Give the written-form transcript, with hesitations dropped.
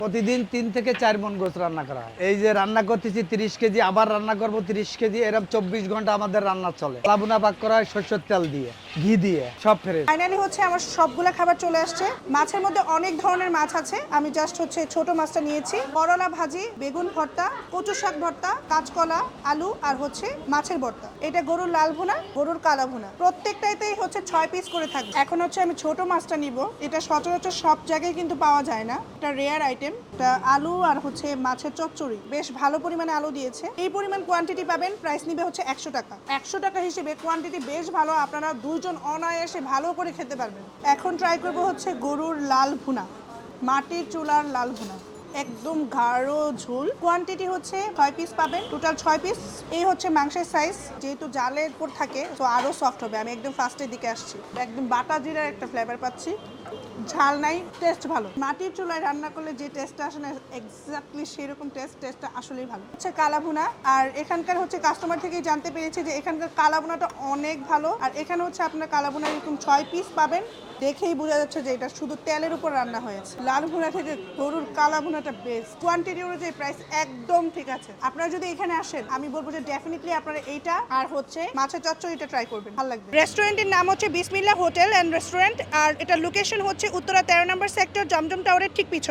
প্রতিদিন 3 থেকে 4 মণ গোস্ত রান্না করা হয়। এই যে রান্না করতেছি 30 কেজি, আবার রান্না করব 30 কেজি, এরকম 24 ঘন্টা আমাদের রান্না চলে। লাবুনা পাক করা হয় সরষের তেল দিয়ে, ঘি দিয়ে, সব ফ্রেশ। ফাইনালি হচ্ছে আমার সবগুলো খাবার চলে আসছে। মাছের মধ্যে অনেক ধরনের মাছ আছে, আমি জাস্ট হচ্ছে ছোট মাছটা নিয়েছি। করলা ভাজি, বেগুন ভর্তা, কচু শাক ভর্তা, কাঁচকলা, আলু আর হচ্ছে মাছের ভর্তা। এটা গরুর লাল ভুনা, গরুর কালা ভুনা, প্রত্যেকটাতেই হচ্ছে 6 পিস করে থাকবে। এখন হচ্ছে আমি ছোট মাছটা নিব, এটা সচরাচর সব জায়গায় কিন্তু পাওয়া যায় না, এটা রেয়ার আইটেম। এটা আলু আর হচ্ছে মাছের চচ্চড়ি, বেশ ভালো পরিমাণে আলু দিয়েছে। এই পরিমাণ কোয়ান্টিটি পাবেন, প্রাইস নিবে হচ্ছে 100 টাকা। 100 টাকা হিসেবে কোয়ান্টিটি বেশ ভালো, আপনারা দুইজন অনায়াসে ভালো করে খেতে পারবেন। এখন ট্রাই করব হচ্ছে গরুর লাল ভুনা, মাটির চুলার লাল ভুনা, একদম গাঢ় ঝোল। কোয়ান্টিটি হচ্ছে 6 পিস পাবেন, টোটাল 6 পিস। এই হচ্ছে মাংসের সাইজ, যেহেতু জালের উপর থাকে তো আরো সফট হবে। আমি একদম ফার্স্টের দিকে আসছি, একদম বাটা জিরার একটা ফ্লেভার পাচ্ছি, ঝাল নাই, টেস্ট ভালো। মাটির চুলায় রান্না করলে যে টেস্টটা আসে না, এক্স্যাক্টলি সেরকম টেস্টটা আসলেই ভালো। হচ্ছে কালা ভুনা, আর এখানকার হচ্ছে কাস্টমার থেকেই জানতে পেরেছি যে এখানকার কালা ভুনাটা অনেক ভালো। আর এখানে হচ্ছে আপনার কালা ভুনা এরকম 6 পিস পাবেন, দেখেই বোঝা যাচ্ছে যে এটা শুধু তেলের উপর রান্না হয়েছে। লাল ভুনা থেকে গরুর কালা ভুনাটা বেস্ট। কোয়ান্টিটি অনুযায়ী প্রাইস একদম ঠিক আছে। আপনারা যদি এখানে আসেন, আমি বলবো যে ডেফিনেটলি আপনারা এইটা আর হচ্ছে মাছের চচ্চড়িটা ট্রাই করবেন, ভালো লাগবে। রেস্টুরেন্টের নাম হচ্ছে বিসমিল্লাহ হোটেল অ্যান্ড রেস্টুরেন্ট, আর এটা লোকেশন হচ্ছে উত্তরা 13 নম্বর সেক্টর, জমজম টাওয়ারের ঠিক পিছনে।